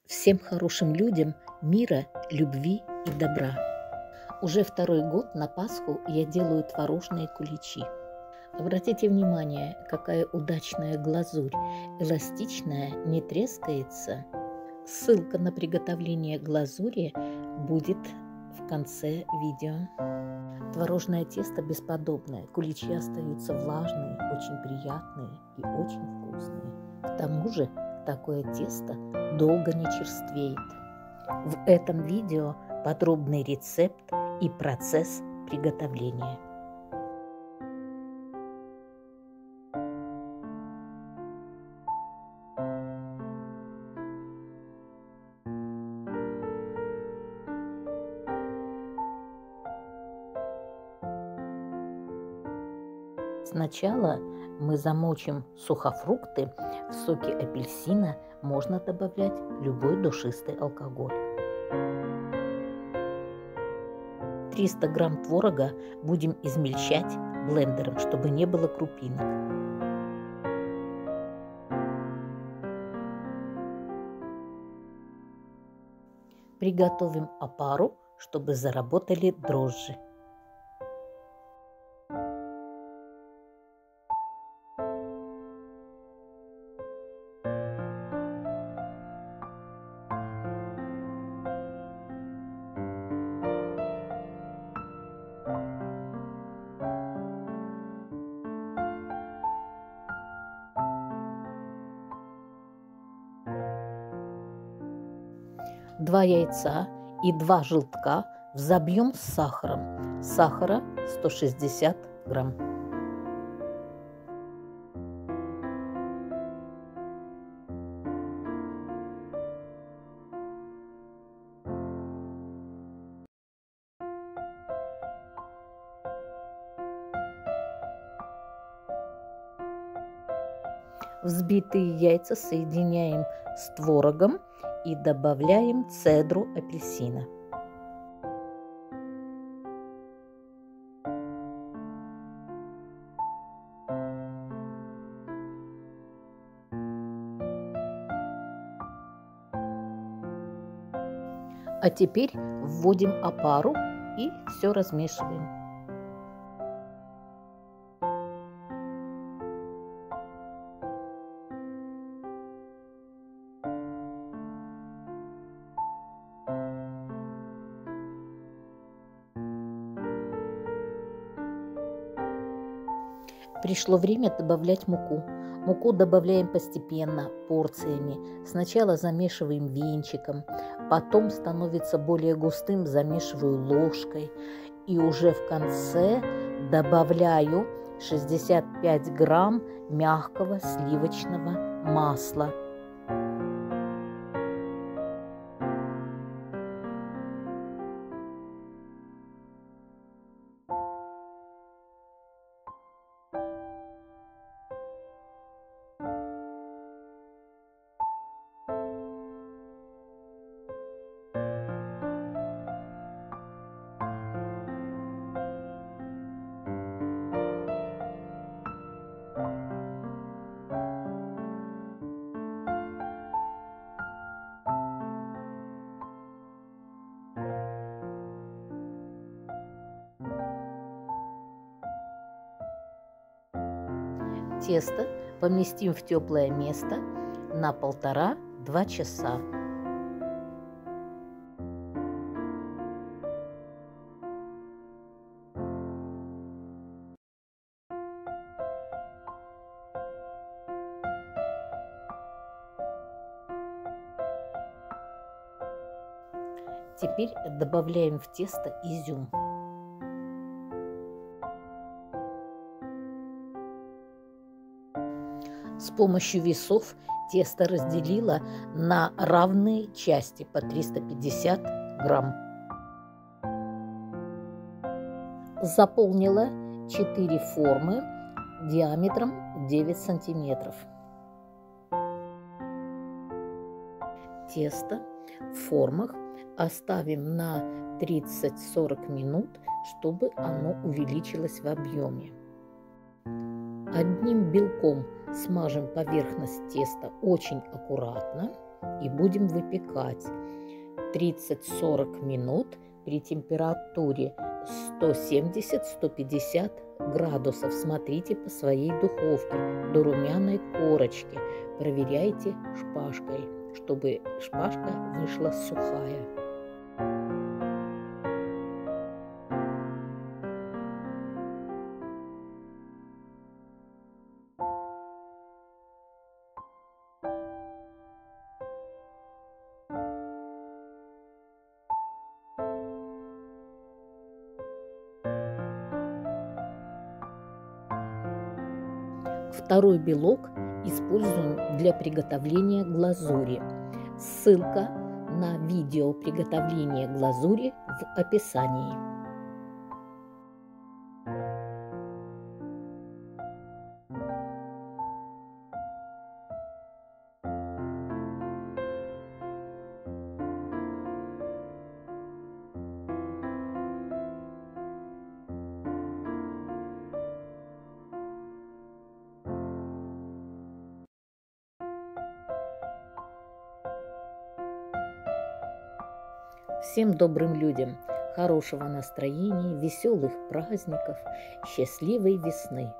Всем хорошим людям мира, любви и добра. Уже второй год на Пасху я делаю творожные куличи. Обратите внимание, какая удачная глазурь, эластичная, не трескается. Ссылка на приготовление глазури будет в конце видео. Творожное тесто бесподобное, куличи остаются влажные, очень приятные и очень вкусные. К тому же такое тесто долго не черствеет. В этом видео подробный рецепт и процесс приготовления. Сначала мы замочим сухофрукты. В соки апельсина можно добавлять любой душистый алкоголь. 300 грамм творога будем измельчать блендером, чтобы не было крупинок. Приготовим опару, чтобы заработали дрожжи. Два яйца и 2 желтка взобьем с сахаром. Сахара 160 грамм. Взбитые яйца соединяем с творогом и добавляем цедру апельсина. А теперь вводим опару и все размешиваем. Пришло время добавлять муку. Муку добавляем постепенно, порциями. Сначала замешиваем венчиком, потом становится более густым, замешиваю ложкой. И уже в конце добавляю 65 грамм мягкого сливочного масла. Тесто поместим в теплое место на 1,5–2 часа. Теперь добавляем в тесто изюм. С помощью весов тесто разделила на равные части по 350 грамм. Заполнила 4 формы диаметром 9 сантиметров. Тесто в формах оставим на 30–40 минут, чтобы оно увеличилось в объеме. Одним белком смажем поверхность теста очень аккуратно и будем выпекать 30-40 минут при температуре 170-150 градусов. Смотрите по своей духовке до румяной корочки. Проверяйте шпажкой, чтобы шпажка вышла сухая. Второй белок используем для приготовления глазури. Ссылка на видео приготовления глазури в описании. Всем добрым людям хорошего настроения, веселых праздников, счастливой весны!